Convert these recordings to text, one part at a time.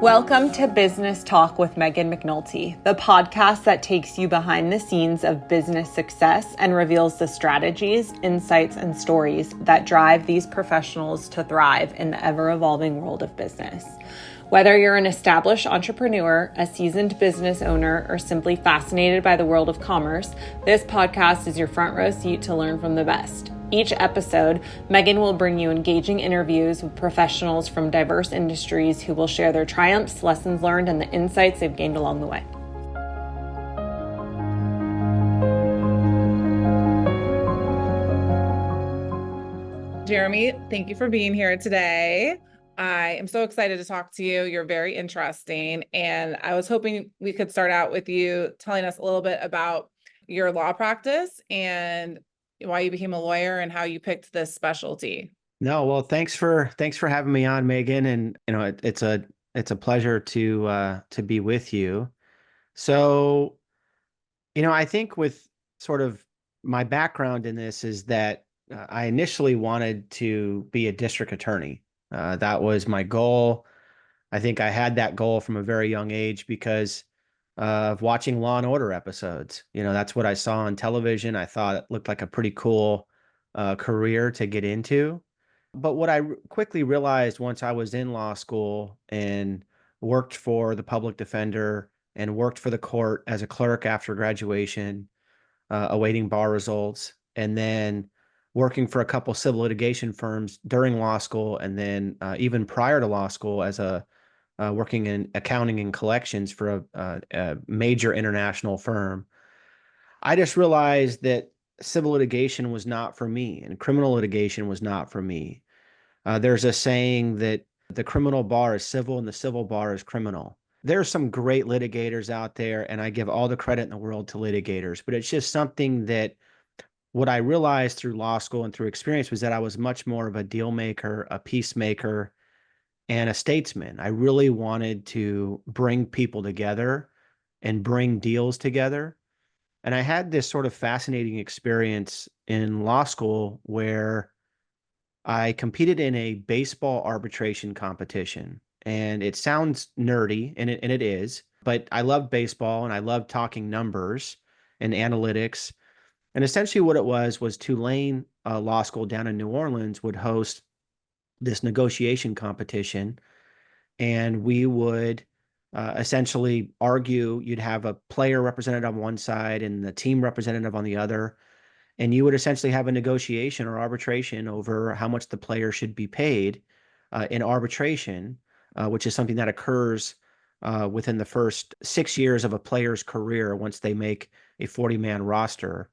Welcome to Business Talk with Meghan McNulty, the podcast that takes you behind the scenes of business success and reveals the strategies, insights, and stories that drive these professionals to thrive in the ever-evolving world of business. Whether you're an established entrepreneur, a seasoned business owner, or simply fascinated by the world of commerce, this podcast is your front row seat to learn from the best. Each episode, Meghan will bring you engaging interviews with professionals from diverse industries who will share their triumphs, lessons learned, and the insights they've gained along the way. Jeremy, thank you for being here today. I am so excited to talk to you. You're very interesting. And I was hoping we could start out with you telling us a little bit about your law practice and why you became a lawyer and how you picked this specialty. No, well, thanks for having me on, Megan. And it's a pleasure to be with you. So, I think with sort of my background in this is that I initially wanted to be a district attorney. That was my goal. I think I had that goal from a very young age because of watching Law and Order episodes. That's what I saw on television. I thought it looked like a pretty cool career to get into. But what I quickly realized once I was in law school and worked for the public defender and worked for the court as a clerk after graduation, awaiting bar results, and then working for a couple civil litigation firms during law school, and then even prior to law school as a working in accounting and collections for a major international firm. I just realized that civil litigation was not for me and criminal litigation was not for me. There's a saying that the criminal bar is civil and the civil bar is criminal. There's some great litigators out there, and I give all the credit in the world to litigators, but it's just something that what I realized through law school and through experience was that I was much more of a deal maker, a peacemaker, and a statesman. I really wanted to bring people together and bring deals together. And I had this sort of fascinating experience in law school where I competed in a baseball arbitration competition. And it sounds nerdy, and it is, but I love baseball and I love talking numbers and analytics. And essentially what it was Tulane Law School down in New Orleans would host this negotiation competition, and we would essentially argue. You'd have a player representative on one side and the team representative on the other, and you would essentially have a negotiation or arbitration over how much the player should be paid in arbitration, which is something that occurs within the first 6 years of a player's career once they make a 40-man roster.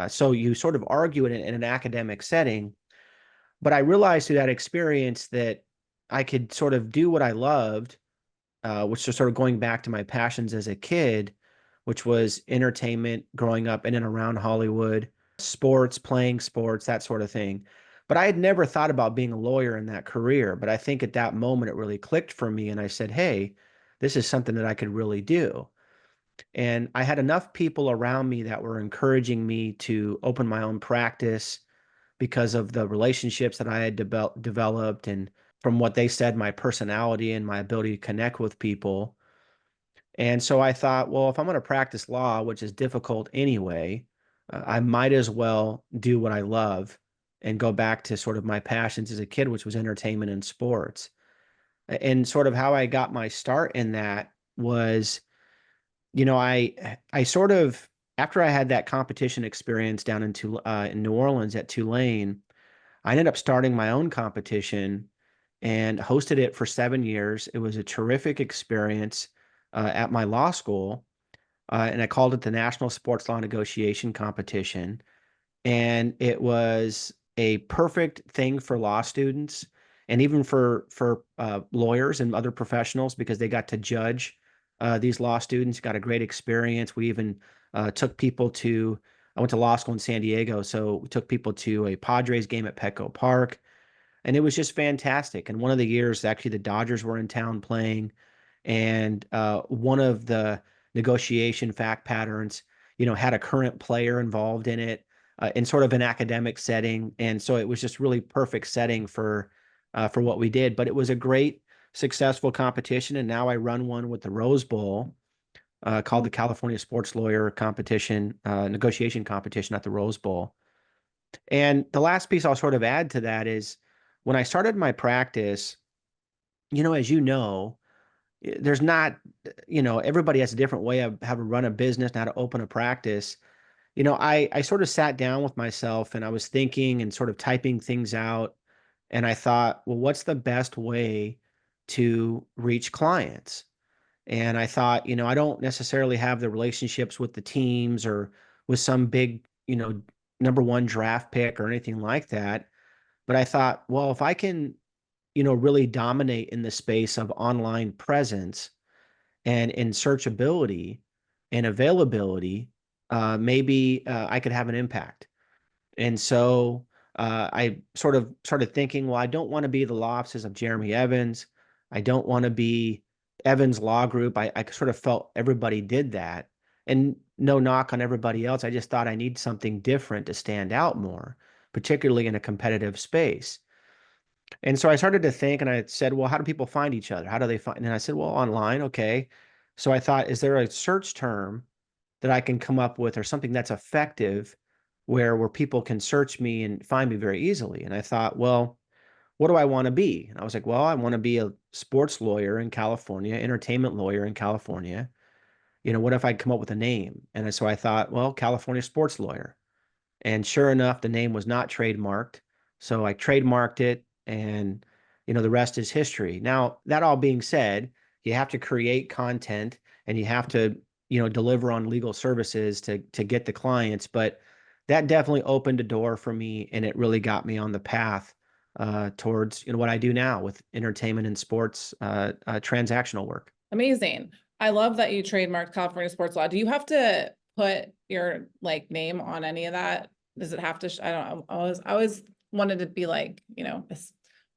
So you sort of argue it in an academic setting. But I realized through that experience that I could sort of do what I loved, which is sort of going back to my passions as a kid, which was entertainment, growing up in and around Hollywood, sports, playing sports, that sort of thing. But I had never thought about being a lawyer in that career. But I think at that moment, it really clicked for me. And I said, hey, this is something that I could really do. And I had enough people around me that were encouraging me to open my own practice because of the relationships that I had developed, and from what they said, my personality and my ability to connect with people. And so I thought, well, if I'm going to practice law, which is difficult anyway, I might as well do what I love and go back to sort of my passions as a kid, which was entertainment and sports. And sort of how I got my start in that was, I sort of, after I had that competition experience down in New Orleans at Tulane, I ended up starting my own competition and hosted it for 7 years. It was a terrific experience at my law school, and I called it the National Sports Law Negotiation Competition. And it was a perfect thing for law students and even for lawyers and other professionals, because they got to judge these law students, got a great experience. We even took people to, I went to law school in San Diego, so we took people to a Padres game at Petco Park, and it was just fantastic. And one of the years, actually, the Dodgers were in town playing, and one of the negotiation fact patterns, had a current player involved in it in sort of an academic setting. And so it was just really perfect setting for what we did. But it was a great successful competition, and now I run one with the Rose Bowl, called the California Sports Lawyer Competition, negotiation competition at the Rose Bowl. And the last piece I'll sort of add to that is when I started my practice, as you know, there's not, everybody has a different way of how to run a business and how to open a practice. I sort of sat down with myself and I was thinking and sort of typing things out. And I thought, well, what's the best way to reach clients? And I thought, I don't necessarily have the relationships with the teams or with some big, number one draft pick or anything like that. But I thought, well, if I can, really dominate in the space of online presence and in searchability and availability, maybe I could have an impact. And so I sort of started thinking, well, I don't want to be the law offices of Jeremy Evans. I don't want to be Evans Law Group. I sort of felt everybody did that. And no knock on everybody else. I just thought I need something different to stand out more, particularly in a competitive space. And so I started to think and I said, well, how do people find each other? How do they find? And I said, well, online. Okay. So I thought, is there a search term that I can come up with or something that's effective where people can search me and find me very easily? And I thought, well, what do I want to be? And I was like, well, I want to be a sports lawyer in California, entertainment lawyer in California. What if I come up with a name? And so I thought, well, California sports lawyer. And sure enough, the name was not trademarked. So I trademarked it and the rest is history. Now, that all being said, you have to create content and you have to, deliver on legal services to get the clients. But that definitely opened a door for me and it really got me on the path towards what I do now with entertainment and sports transactional work. Amazing. I love that you trademarked California sports law. Do you have to put your name on any of that? Does it have to, I don't know. I always wanted to be a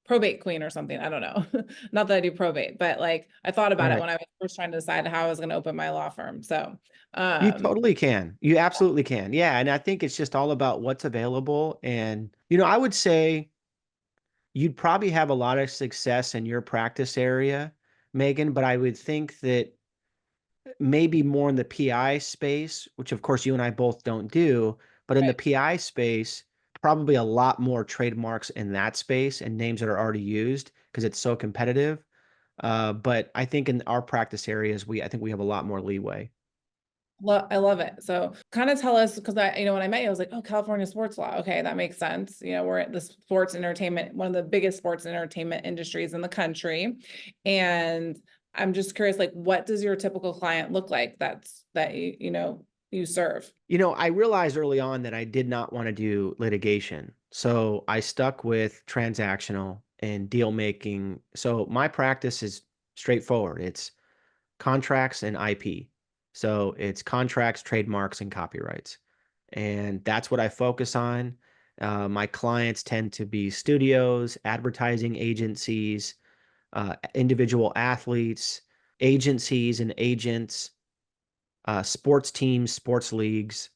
probate queen or something. I don't know. Not that I do probate, but I thought about it when I was first trying to decide how I was going to open my law firm. So you totally can. You absolutely can. Yeah. And I think it's just all about what's available. And, I would say you'd probably have a lot of success in your practice area, Meghan, but I would think that maybe more in the PI space, which of course you and I both don't do, but in the PI space, probably a lot more trademarks in that space and names that are already used because it's so competitive. But I think in our practice areas, I think we have a lot more leeway. I love it. So kind of tell us, because when I met you, I was like, oh, California sports law. Okay, that makes sense. We're at the sports entertainment, one of the biggest sports entertainment industries in the country. And I'm just curious, what does your typical client look like that you serve? I realized early on that I did not want to do litigation. So I stuck with transactional and deal making. So my practice is straightforward. It's contracts and IP. So it's contracts, trademarks, and copyrights. And that's what I focus on. My clients tend to be studios, advertising agencies, individual athletes, agencies and agents, sports teams, sports leagues,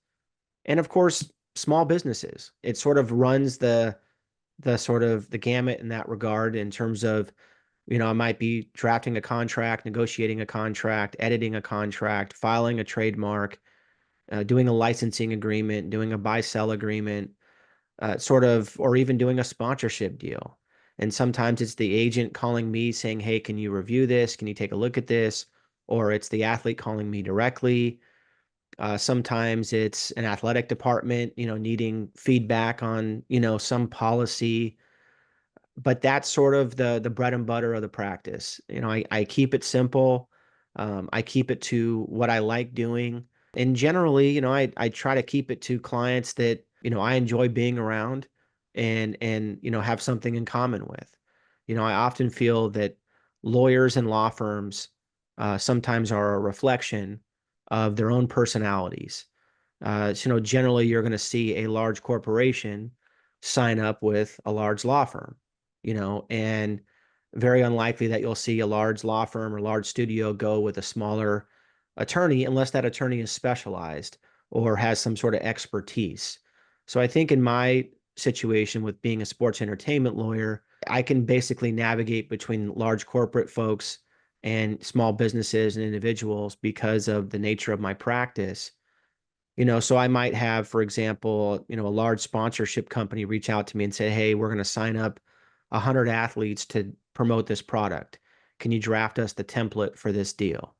and of course, small businesses. It sort of runs the sort of the gamut in that regard in terms of, I might be drafting a contract, negotiating a contract, editing a contract, filing a trademark, doing a licensing agreement, doing a buy-sell agreement, or even doing a sponsorship deal. And sometimes it's the agent calling me saying, hey, can you review this? Can you take a look at this? Or it's the athlete calling me directly. Sometimes it's an athletic department, needing feedback on, some policy. But that's sort of the bread and butter of the practice. I keep it simple. I keep it to what I like doing. And generally, I try to keep it to clients that, I enjoy being around and have something in common with. I often feel that lawyers and law firms sometimes are a reflection of their own personalities. Generally, you're going to see a large corporation sign up with a large law firm, and very unlikely that you'll see a large law firm or large studio go with a smaller attorney unless that attorney is specialized or has some sort of expertise. So I think in my situation with being a sports entertainment lawyer, I can basically navigate between large corporate folks and small businesses and individuals because of the nature of my practice. So I might have, for example, a large sponsorship company reach out to me and say, "Hey, we're going to sign up 100 athletes to promote this product. Can you draft us the template for this deal?"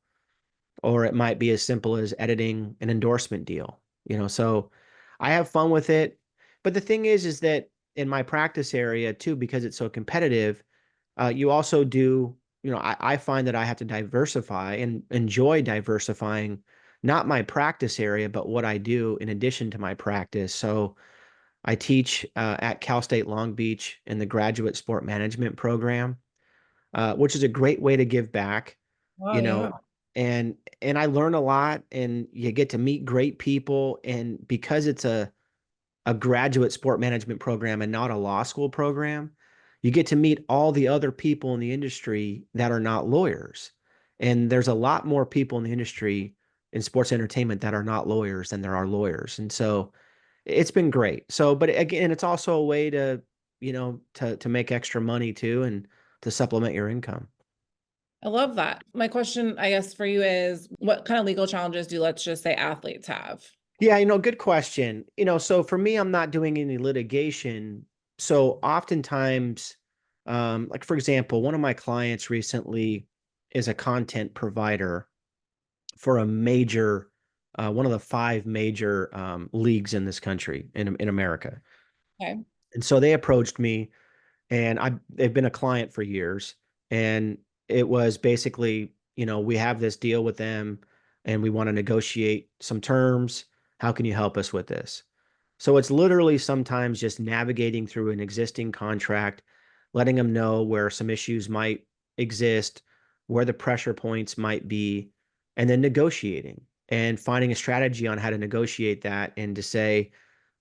Or it might be as simple as editing an endorsement deal. So I have fun with it. But the thing is that in my practice area too, because it's so competitive, you also do, I find that I have to diversify and enjoy diversifying, not my practice area, but what I do in addition to my practice. So I teach at Cal State Long Beach in the graduate sport management program, which is a great way to give back, Oh, you yeah. know, and I learn a lot and you get to meet great people. And because it's a graduate sport management program and not a law school program, you get to meet all the other people in the industry that are not lawyers. And there's a lot more people in the industry in sports entertainment that are not lawyers than there are lawyers. And so it's been great. So, but again, it's also a way to make extra money too and to supplement your income. I love that. My question, I guess, for you is what kind of legal challenges do, let's just say, athletes have? Yeah, good question. So for me, I'm not doing any litigation. So oftentimes, like for example, one of my clients recently is a content provider for one of the five major leagues in this country in America. Okay. And so they approached me, and they've been a client for years, and it was basically, we have this deal with them, and we want to negotiate some terms. How can you help us with this? So it's literally sometimes just navigating through an existing contract, letting them know where some issues might exist, where the pressure points might be, and then negotiating and finding a strategy on how to negotiate that and to say,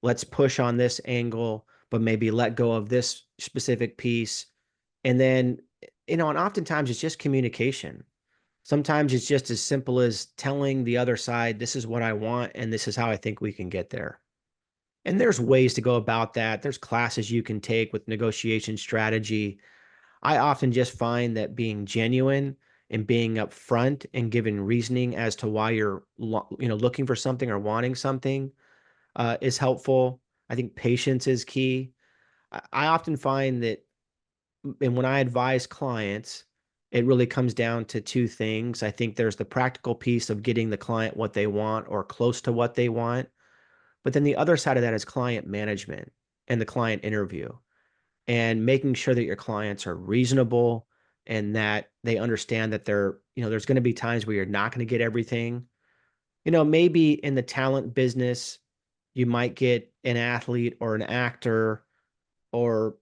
let's push on this angle, but maybe let go of this specific piece. And then, and oftentimes it's just communication. Sometimes it's just as simple as telling the other side, this is what I want, and this is how I think we can get there. And there's ways to go about that. There's classes you can take with negotiation strategy. I often just find that being genuine and being upfront and giving reasoning as to why you're looking for something or wanting something is helpful. I think patience is key. I often find that, and when I advise clients, it really comes down to two things. I think there's the practical piece of getting the client what they want or close to what they want. But then the other side of that is client management and the client interview and making sure that your clients are reasonable and that they understand that there's going to be times where you're not going to get everything. Maybe in the talent business, you might get an athlete or an actor or,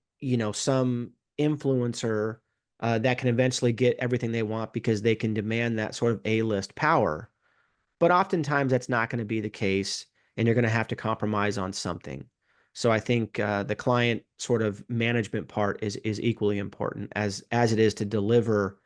some influencer that can eventually get everything they want because they can demand that sort of A-list power. But oftentimes that's not going to be the case, and you're going to have to compromise on something. So I think the client sort of management part is equally important as it is to deliver,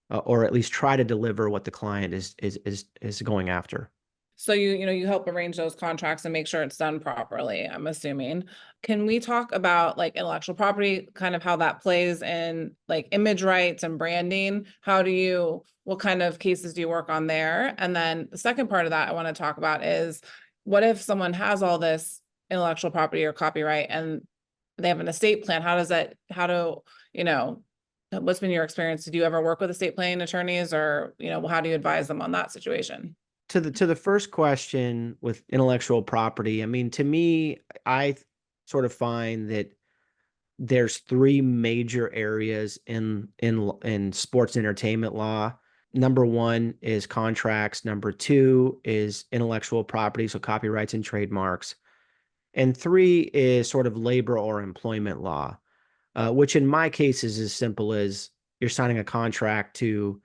or at least try to deliver what the client is going after. So you help arrange those contracts and make sure it's done properly, I'm assuming. Can we talk about like intellectual property, kind of how that plays in like image rights and branding? What kind of cases do you work on there? And then the second part of that I want to talk about is, what if someone has all this intellectual property or copyright and they have an estate plan? What's been your experience? Did you ever work with estate planning attorneys, or, how do you advise them on that situation? To the first question with intellectual property, I mean, to me, I sort of find that there's three major areas in sports entertainment law. Number one is contracts. Number two is intellectual property, so copyrights and trademarks. And three is sort of labor or employment law, which in my case is as simple as you're signing a contract to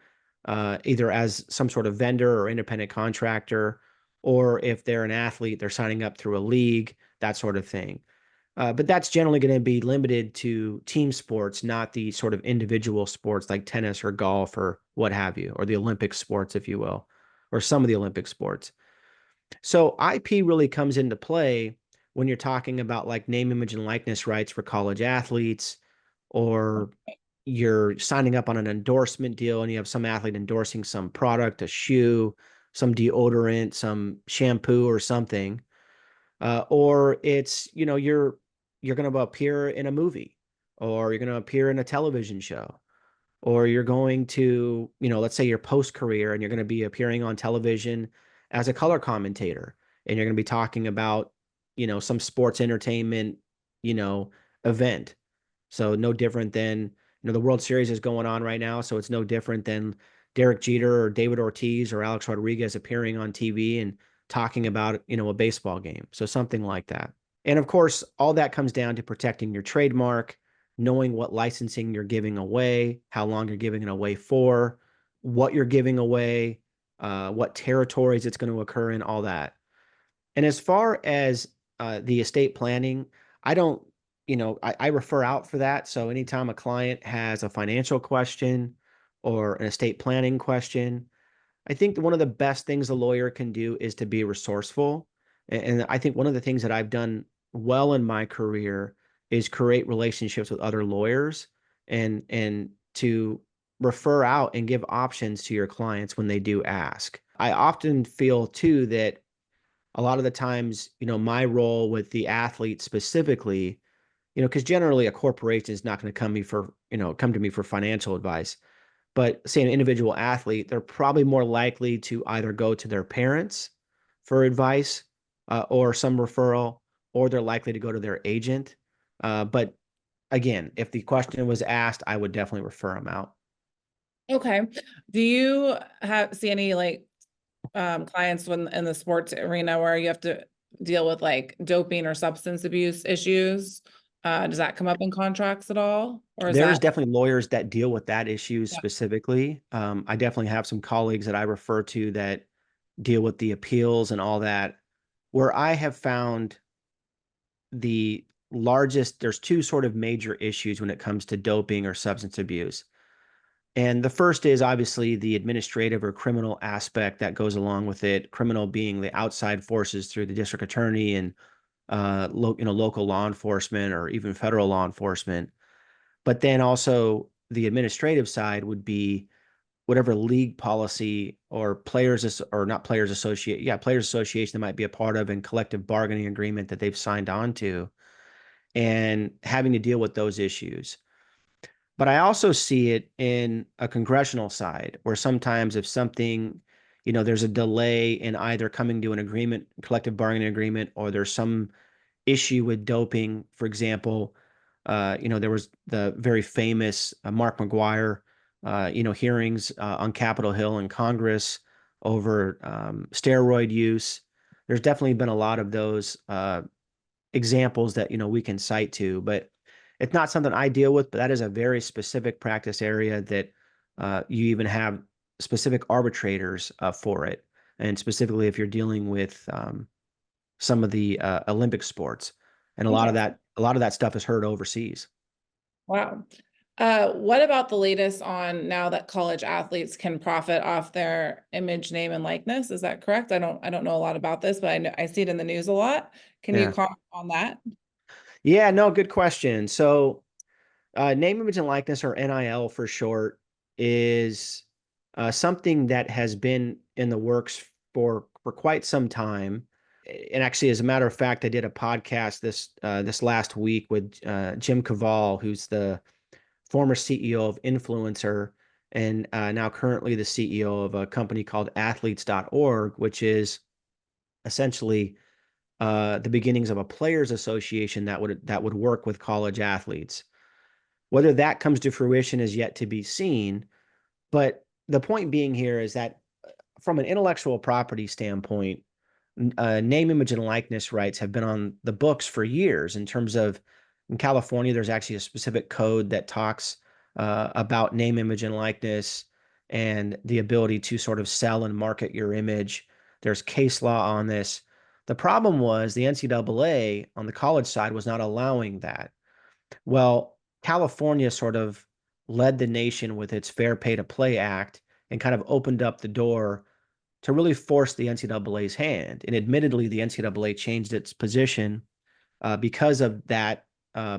either as some sort of vendor or independent contractor, or if they're an athlete, they're signing up through a league, that sort of thing. But that's generally going to be limited to team sports, not the sort of individual sports like tennis or golf or what have you, or the Olympic sports, if you will, or some of the Olympic sports. So IP really comes into play when you're talking about like name, image, and likeness rights for college athletes, or you're signing up on an endorsement deal and you have some athlete endorsing some product, a shoe, some deodorant, some shampoo or something. Or it's, you're going to appear in a movie, or you're going to appear in a television show, or you're going to, let's say you're post career and you're going to be appearing on television as a color commentator, and you're going to be talking about, some sports entertainment, you know, event. So no different than, the World Series is going on right now. So it's no different than Derek Jeter or David Ortiz or Alex Rodriguez appearing on TV and talking about, a baseball game. So something like that. And of course, all that comes down to protecting your trademark, knowing what licensing you're giving away, how long you're giving it away for, what you're giving away, what territories it's going to occur in, all that. And as far as the estate planning, I don't, I refer out for that. So anytime a client has a financial question or an estate planning question, I think one of the best things a lawyer can do is to be resourceful. And I think one of the things that I've done well in my career is create relationships with other lawyers and to refer out and give options to your clients when they do ask. I often feel too that a lot of the times, my role with the athlete specifically, because generally a corporation is not going to come to me for financial advice. But say an individual athlete, they're probably more likely to either go to their parents for advice or some referral, or they're likely to go to their agent. But again, if the question was asked, I would definitely refer them out. Okay. Do you see any clients in the sports arena where you have to deal with like doping or substance abuse issues? Does that come up in contracts at all? Or is There's that definitely lawyers that deal with that issue specifically. I definitely have some colleagues that I refer to that deal with the appeals and all that. Where I have found the largest, there's two sort of major issues when it comes to doping or substance abuse. And the first is obviously the administrative or criminal aspect that goes along with it. Criminal being the outside forces through the district attorney and local law enforcement or even federal law enforcement. But then also the administrative side would be whatever league policy or players association they might be a part of and collective bargaining agreement that they've signed on to, and having to deal with those issues. But I also see it in a congressional side where sometimes if something, there's a delay in either coming to an agreement, collective bargaining agreement, or there's some issue with doping. For example, there was the very famous Mark McGuire, hearings on Capitol Hill in Congress over steroid use. There's definitely been a lot of those examples that, we can cite to, but it's not something I deal with, but that is a very specific practice area that you even have specific arbitrators for it. And specifically, if you're dealing with some of the Olympic sports, and a lot of that stuff is heard overseas. Wow. What about the latest on now that college athletes can profit off their image, name, and likeness? Is that correct? I don't know a lot about this, but I see it in the news a lot. Can you comment on that? Yeah, no, good question. So, name, image, and likeness, or NIL for short, is something that has been in the works for quite some time. And actually, as a matter of fact, I did a podcast this last week with Jim Cavall, who's the former CEO of Influencer and now currently the CEO of a company called athletes.org, which is essentially the beginnings of a players association that would work with college athletes. Whether that comes to fruition is yet to be seen. But the point being here is that from an intellectual property standpoint, name, image, and likeness rights have been on the books for years. In terms of, in California, there's actually a specific code that talks about name, image, and likeness and the ability to sort of sell and market your image. There's case law on this. The problem was the NCAA on the college side was not allowing that. Well, California sort of led the nation with its Fair Pay to Play Act and kind of opened up the door to really force the NCAA's hand. And admittedly, the NCAA changed its position because of that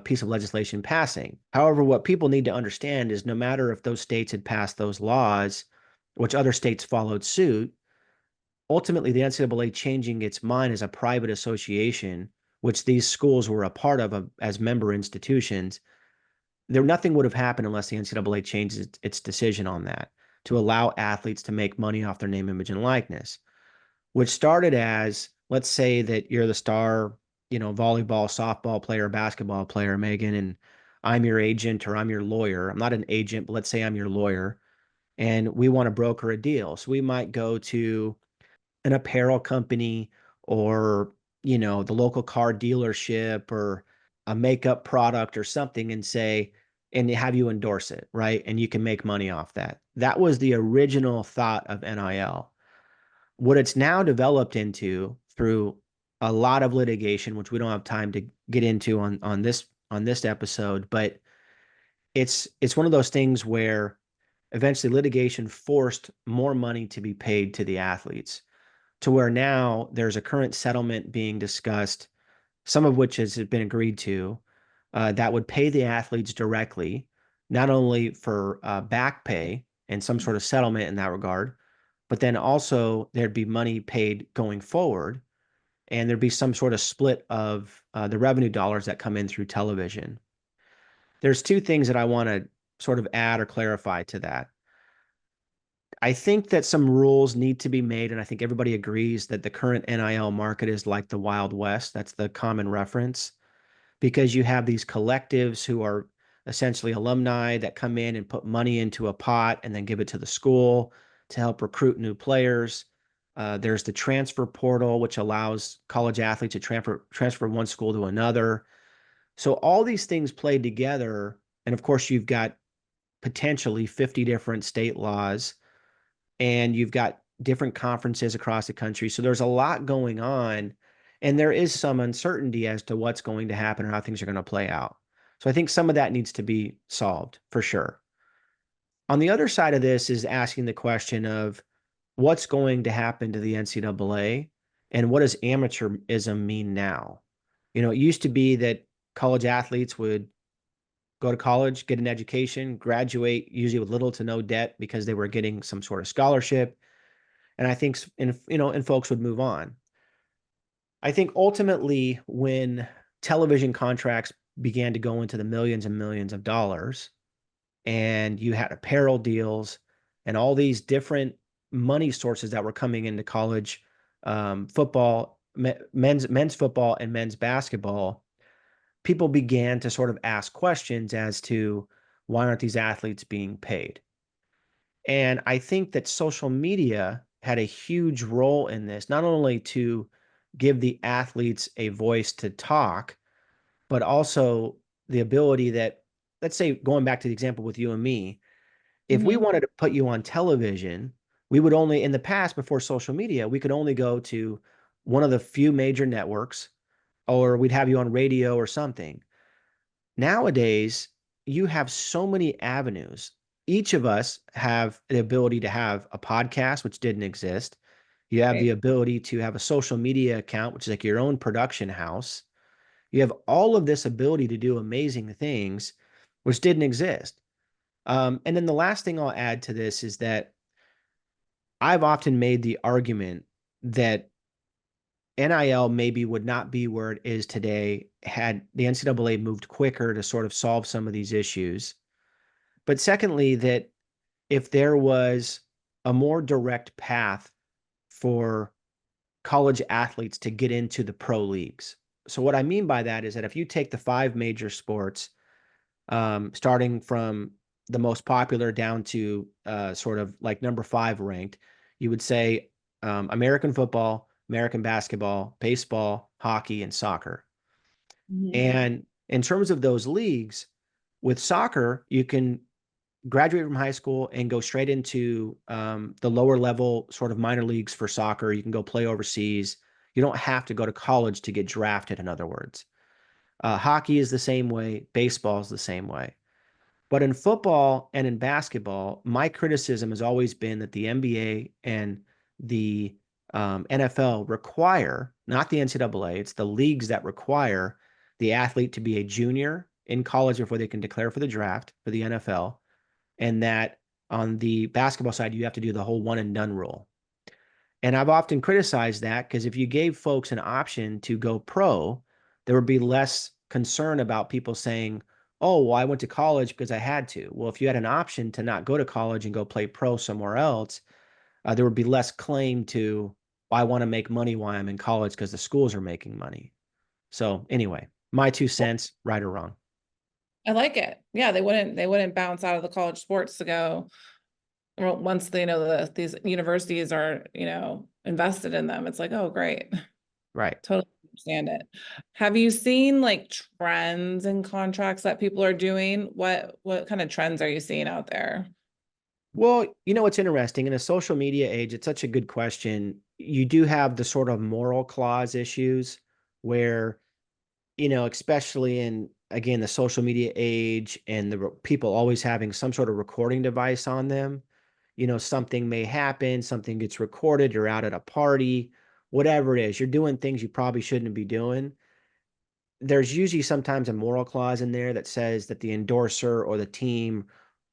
piece of legislation passing. However, what people need to understand is no matter if those states had passed those laws, which other states followed suit, ultimately the NCAA changing its mind as a private association, which these schools were a part of as member institutions, nothing would have happened unless the NCAA changed its decision on that to allow athletes to make money off their name, image, and likeness, which started as, let's say that you're the star, volleyball, softball player, basketball player, Meghan, and I'm your agent or I'm your lawyer. I'm not an agent, but let's say I'm your lawyer and we want to broker a deal. So we might go to an apparel company or, the local car dealership or a makeup product or something and say, and have you endorse it, right? And you can make money off that. That was the original thought of NIL. What it's now developed into through a lot of litigation, which we don't have time to get into on this episode, but it's one of those things where eventually litigation forced more money to be paid to the athletes, to where now there's a current settlement being discussed, some of which has been agreed to, that would pay the athletes directly, not only for back pay and some sort of settlement in that regard, but then also there'd be money paid going forward, and there'd be some sort of split of the revenue dollars that come in through television. There's two things that I want to sort of add or clarify to that. I think that some rules need to be made, and I think everybody agrees that the current NIL market is like the Wild West. That's the common reference, because you have these collectives who are essentially alumni that come in and put money into a pot and then give it to the school to help recruit new players. There's the transfer portal, which allows college athletes to transfer one school to another. So all these things played together, and of course you've got potentially 50 different state laws, and you've got different conferences across the country. So there's a lot going on, and there is some uncertainty as to what's going to happen or how things are going to play out. So I think some of that needs to be solved for sure. On the other side of this is asking the question of what's going to happen to the NCAA and what does amateurism mean now? It used to be that college athletes would go to college, get an education, graduate usually with little to no debt because they were getting some sort of scholarship. And I think, and folks would move on. I think ultimately when television contracts began to go into the millions and millions of dollars, and you had apparel deals and all these different money sources that were coming into college football, men's football and men's basketball, people began to sort of ask questions as to why aren't these athletes being paid? And I think that social media had a huge role in this, not only to give the athletes a voice to talk, but also the ability that, let's say, going back to the example with you and me, if we wanted to put you on television, we would only, in the past, before social media, we could only go to one of the few major networks, or we'd have you on radio or something. Nowadays, you have so many avenues. Each of us have the ability to have a podcast, which didn't exist. You have the ability to have a social media account, which is like your own production house. You have all of this ability to do amazing things, which didn't exist. And then the last thing I'll add to this is that I've often made the argument that NIL maybe would not be where it is today had the NCAA moved quicker to sort of solve some of these issues. But secondly, that if there was a more direct path for college athletes to get into the pro leagues. So what I mean by that is that if you take the five major sports, starting from the most popular down to sort of like number 5 ranked, you would say American football, American basketball, baseball, hockey, and soccer. And in terms of those leagues, with soccer, you can graduate from high school and go straight into the lower level sort of minor leagues for soccer. You can go play overseas. You don't have to go to college to get drafted, in other words. Hockey is the same way. Baseball is the same way. But in football and in basketball, my criticism has always been that the NBA and the NFL require, not the NCAA, it's the leagues that require the athlete to be a junior in college before they can declare for the draft for the NFL, and that on the basketball side, you have to do the whole one and done rule. And I've often criticized that because if you gave folks an option to go pro, there would be less concern about people saying, oh, well, I went to college because I had to. Well, if you had an option to not go to college and go play pro somewhere else, there would be less claim to, well, I want to make money while I'm in college because the schools are making money. So anyway, my 2 cents, right or wrong. I like it. Yeah, they wouldn't bounce out of the college sports to go, well, once they know these universities are, invested in them. It's like, oh, great. Right. Totally understand it. Have you seen like trends and contracts that people are doing? What kind of trends are you seeing out there? Well, what's interesting in a social media age, it's such a good question. You do have the sort of moral clause issues where, especially in, again, the social media age and the people always having some sort of recording device on them, something may happen, something gets recorded, you're out at a party, whatever it is, you're doing things you probably shouldn't be doing. There's usually sometimes a moral clause in there that says that the endorser or the team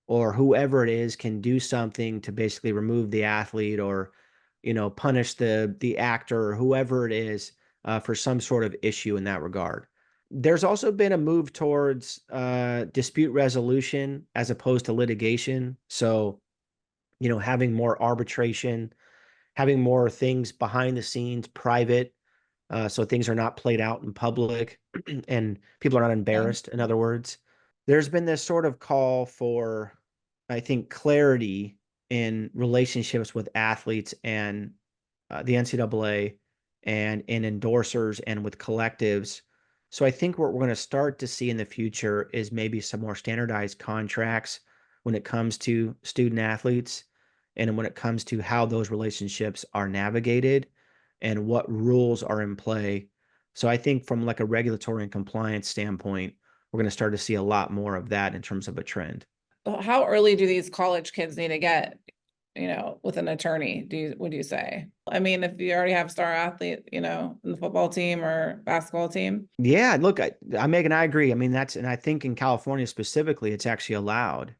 or whoever it is can do something to basically remove the athlete or, punish the actor or whoever it is for some sort of issue in that regard. There's also been a move towards dispute resolution as opposed to litigation. So, having more arbitration, having more things behind the scenes, private, so things are not played out in public and people are not Okay. embarrassed, in other words. There's been this sort of call for, I think, clarity in relationships with athletes and the NCAA and in endorsers and with collectives. So I think what we're going to start to see in the future is maybe some more standardized contracts when it comes to student athletes and when it comes to how those relationships are navigated and what rules are in play. So I think from like a regulatory and compliance standpoint, we're going to start to see a lot more of that in terms of a trend. How early do these college kids need to get, with an attorney, would you say? I mean, if you already have star athlete, in the football team or basketball team. Yeah, look, Megan, I agree. I mean, and I think in California specifically, it's actually allowed,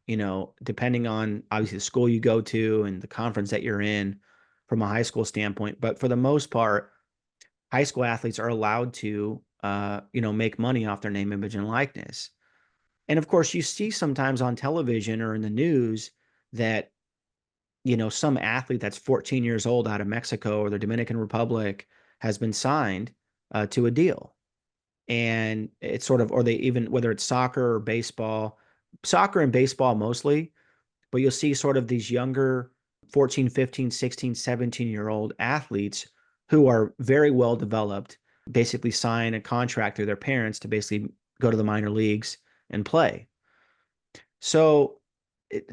depending on obviously the school you go to and the conference that you're in from a high school standpoint. But for the most part, high school athletes are allowed to, make money off their name, image, and likeness. And of course, you see sometimes on television or in the news that, some athlete that's 14 years old out of Mexico or the Dominican Republic has been signed to a deal. And it's sort of, or they even, whether it's soccer and baseball mostly, but you'll see sort of these younger 14, 15, 16, 17-year-old athletes who are very well developed, basically sign a contract through their parents to basically go to the minor leagues and play. So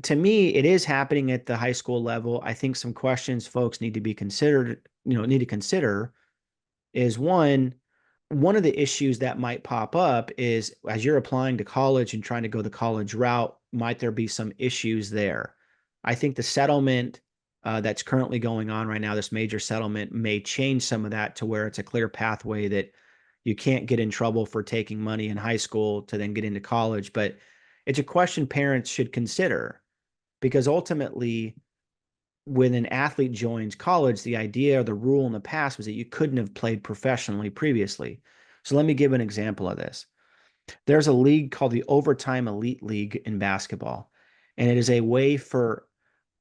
to me, it is happening at the high school level. I think some questions folks need to be considered, need to consider is one of the issues that might pop up is as you're applying to college and trying to go the college route, might there be some issues there? I think the settlement that's currently going on right now, this major settlement, may change some of that to where it's a clear pathway that you can't get in trouble for taking money in high school to then get into college. But it's a question parents should consider because ultimately, when an athlete joins college, the idea or the rule in the past was that you couldn't have played professionally previously. So let me give an example of this. There's a league called the Overtime Elite League in basketball, and it is a way for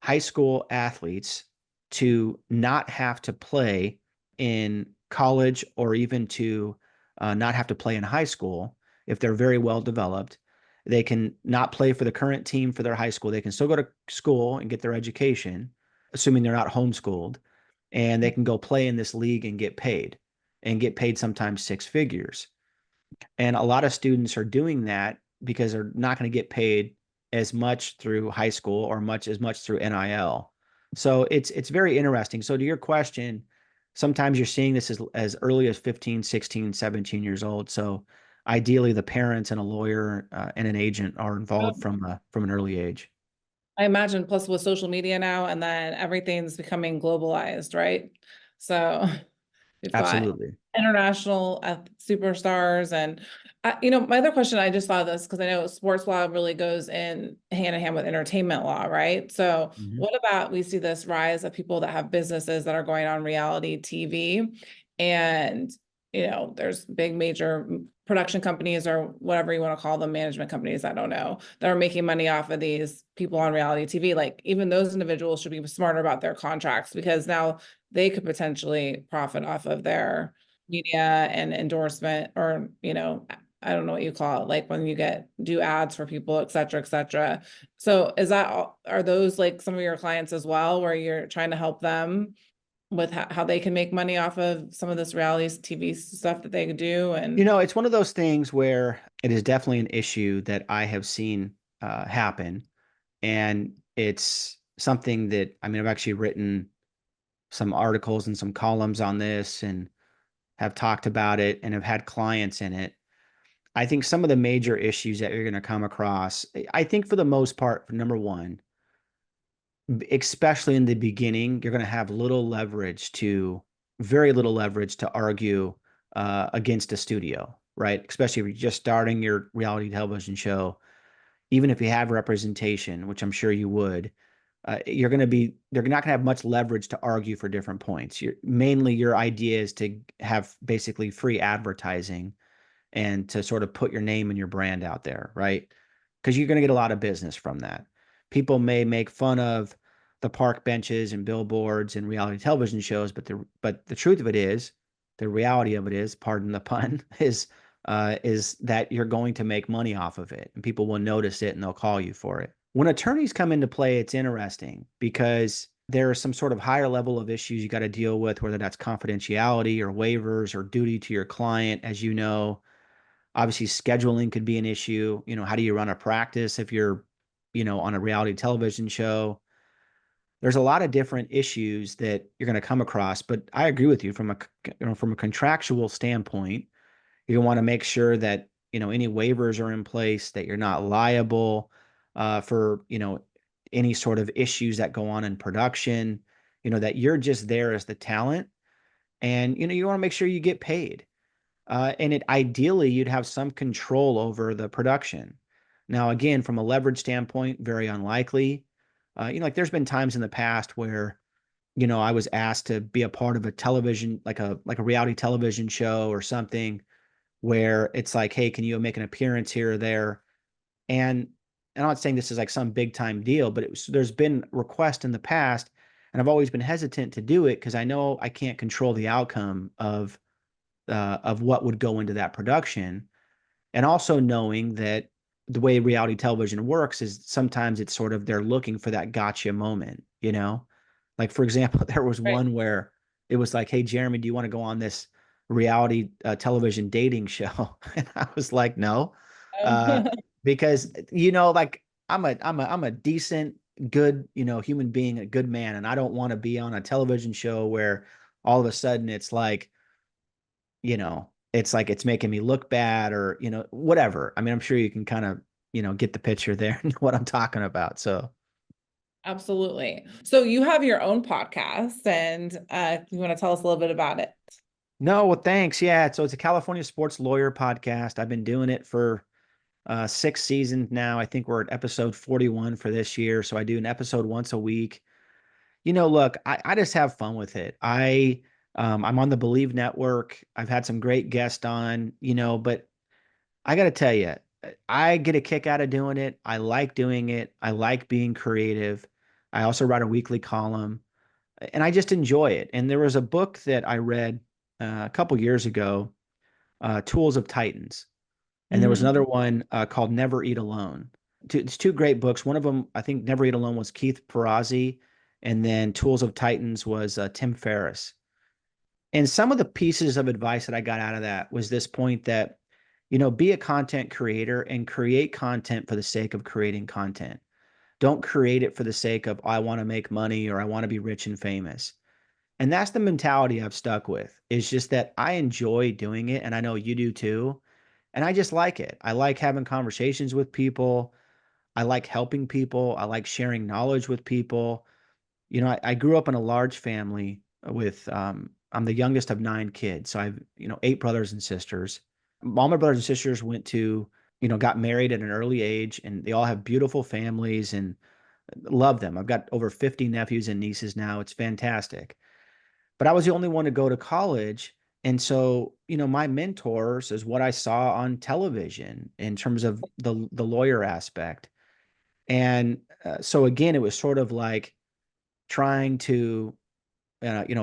high school athletes to not have to play in college or even to not have to play in high school if they're very well developed. They can not play for the current team for their high school. They can still go to school and get their education, assuming they're not homeschooled, and they can go play in this league and get paid sometimes six figures. And a lot of students are doing that because they're not going to get paid as much through high school or as much through NIL. So it's very interesting. So to your question, sometimes you're seeing this as early as 15, 16, 17 years old. So ideally the parents and a lawyer and an agent are involved from an early age. I imagine plus with social media now, and then everything's becoming globalized, right? So you've got Absolutely. international superstars. And my other question, I just thought of this because I know sports law really goes in hand with entertainment law, right? So Mhm. what about, we see this rise of people that have businesses that are going on reality TV, and there's big major production companies, or whatever you want to call them, management companies, I don't know, that are making money off of these people on reality TV. Like, even those individuals should be smarter about their contracts, because now they could potentially profit off of their media and endorsement, or I don't know what you call it, like when you do ads for people, et cetera, et cetera. So are those like some of your clients as well, where you're trying to help them with how they can make money off of some of this reality TV stuff that they do? And It's one of those things where it is definitely an issue that I have seen happen. And it's something that, I mean, I've actually written some articles and some columns on this and have talked about it and have had clients in it. I think some of the major issues that you're going to come across, I think for the most part, number one, especially in the beginning, you're going to have very little leverage to argue against a studio, right? Especially if you're just starting your reality television show. Even if you have representation, which I'm sure you would, they're not going to have much leverage to argue for different points. Mainly your idea is to have basically free advertising and to sort of put your name and your brand out there, right? Because you're going to get a lot of business from that. People may make fun of the park benches and billboards and reality television shows, but the truth of it is, the reality of it is, pardon the pun, is that you're going to make money off of it, and people will notice it and they'll call you for it. When attorneys come into play, it's interesting because there are some sort of higher level of issues you got to deal with, whether that's confidentiality or waivers or duty to your client, as you know. Obviously, scheduling could be an issue. How do you run a practice if you're, on a reality television show? There's a lot of different issues that you're going to come across, but I agree with you from a contractual standpoint. You want to make sure that, any waivers are in place, that you're not liable for, any sort of issues that go on in production, that you're just there as the talent, and, you want to make sure you get paid. And ideally, you'd have some control over the production. Now, again, from a leverage standpoint, very unlikely. Like there's been times in the past where, I was asked to be a part of a television, like a reality television show or something, where it's like, hey, can you make an appearance here or there? And I'm not saying this is like some big time deal, but there's been requests in the past, and I've always been hesitant to do it because I know I can't control the outcome of what would go into that production. And also knowing that the way reality television works is sometimes it's sort of they're looking for that gotcha moment. Like, for example, there was right. one where it was like, hey, Jeremy, do you want to go on this reality television dating show? And I was like, no, uh, because, like I'm a decent, good, human being, a good man. And I don't want to be on a television show where all of a sudden it's like it's making me look bad or, whatever. I mean, I'm sure you can kind of, get the picture there and what I'm talking about. So, Absolutely. So you have your own podcast, and you want to tell us a little bit about it? no, well, thanks. Yeah. So it's a California sports lawyer podcast. I've been doing it for 6 seasons now. I think we're at episode 41 for this year. So I do an episode once a week. Look, I just have fun with it. I'm on the Believe Network. I've had some great guests on, but I got to tell you, I get a kick out of doing it. I like doing it. I like being creative. I also write a weekly column, and I just enjoy it. And there was a book that I read a couple years ago, Tools of Titans, and there was Mhm. another one called Never Eat Alone. It's two great books. One of them, I think, Never Eat Alone was Keith Perazzi, and then Tools of Titans was Tim Ferriss. And some of the pieces of advice that I got out of that was this point that, be a content creator and create content for the sake of creating content. Don't create it for the sake of, I want to make money or I want to be rich and famous. And that's the mentality I've stuck with. It's just that I enjoy doing it. And I know you do too. And I just like it. I like having conversations with people. I like helping people. I like sharing knowledge with people. I grew up in a large family with I'm the youngest of 9 kids. So I've, 8 brothers and sisters. All my brothers and sisters went to, got married at an early age, and they all have beautiful families and love them. I've got over 50 nephews and nieces now. It's fantastic. But I was the only one to go to college. And so, my mentors is what I saw on television in terms of the lawyer aspect. And so again, it was sort of like trying to,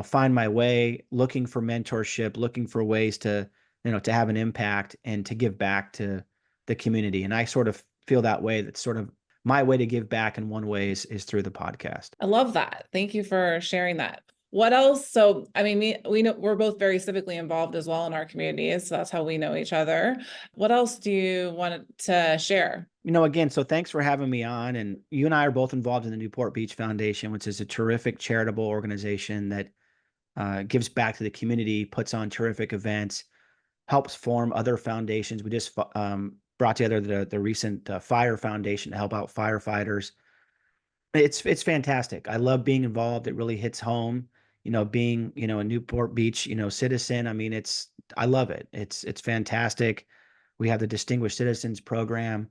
find my way, looking for mentorship, looking for ways to, to have an impact and to give back to the community. And I sort of feel that way. That's sort of my way to give back in one way is through the podcast. I love that. Thank you for sharing that. What else? So, I mean, we know we're both very civically involved as well in our communities. So that's how we know each other. What else do you want to share? Again, so thanks for having me on. And you and I are both involved in the Newport Beach Foundation, which is a terrific charitable organization that gives back to the community, puts on terrific events, helps form other foundations. We just brought together the recent Fire Foundation to help out firefighters. It's fantastic. I love being involved. It really hits home, being, a Newport Beach, citizen. I mean, I love it. It's fantastic. We have the Distinguished Citizens Program.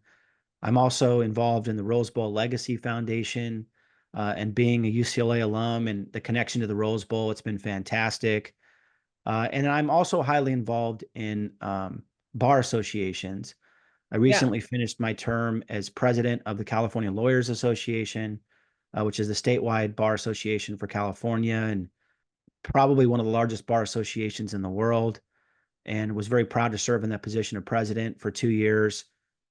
I'm also involved in the Rose Bowl Legacy Foundation, and being a UCLA alum and the connection to the Rose Bowl. It's been fantastic. And I'm also highly involved in bar associations. I recently finished my term as president of the California Lawyers Association, which is the statewide bar association for California and probably one of the largest bar associations in the world, and was very proud to serve in that position of president for 2 years.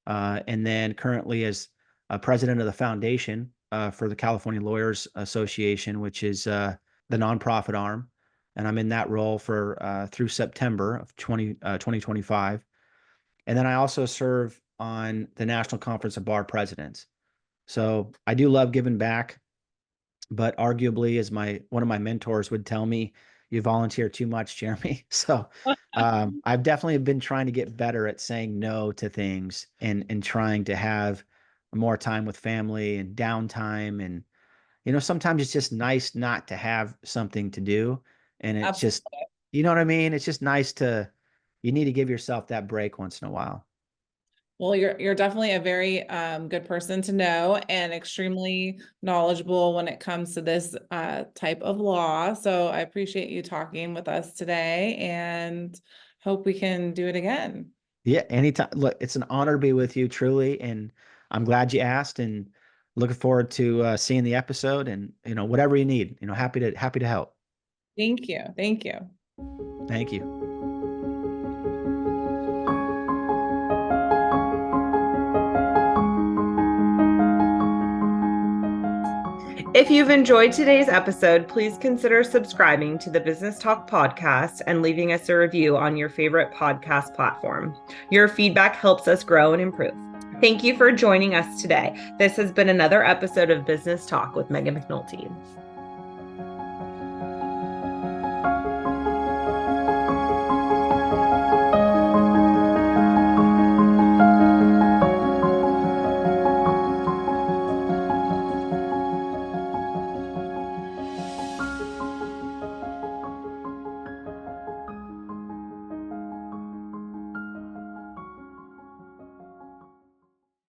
And then currently as president of the foundation for the California Lawyers Association, which is the nonprofit arm. And I'm in that role for through September of 2025. And then I also serve on the National Conference of Bar Presidents. So I do love giving back, but arguably, as one of my mentors would tell me, you volunteer too much, Jeremy. So I've definitely been trying to get better at saying no to things and trying to have more time with family and downtime. And, sometimes it's just nice not to have something to do. And it's Absolutely. just, you know what I mean? It's just nice you need to give yourself that break once in a while. Well, you're definitely a very good person to know and extremely knowledgeable when it comes to this type of law. So I appreciate you talking with us today and hope we can do it again. Yeah, anytime. Look, it's an honor to be with you, truly, and I'm glad you asked. And looking forward to seeing the episode. And whatever you need, happy to help. Thank you. Thank you. Thank you. If you've enjoyed today's episode, please consider subscribing to the Business Talk podcast and leaving us a review on your favorite podcast platform. Your feedback helps us grow and improve. Thank you for joining us today. This has been another episode of Business Talk with Meghan McNulty.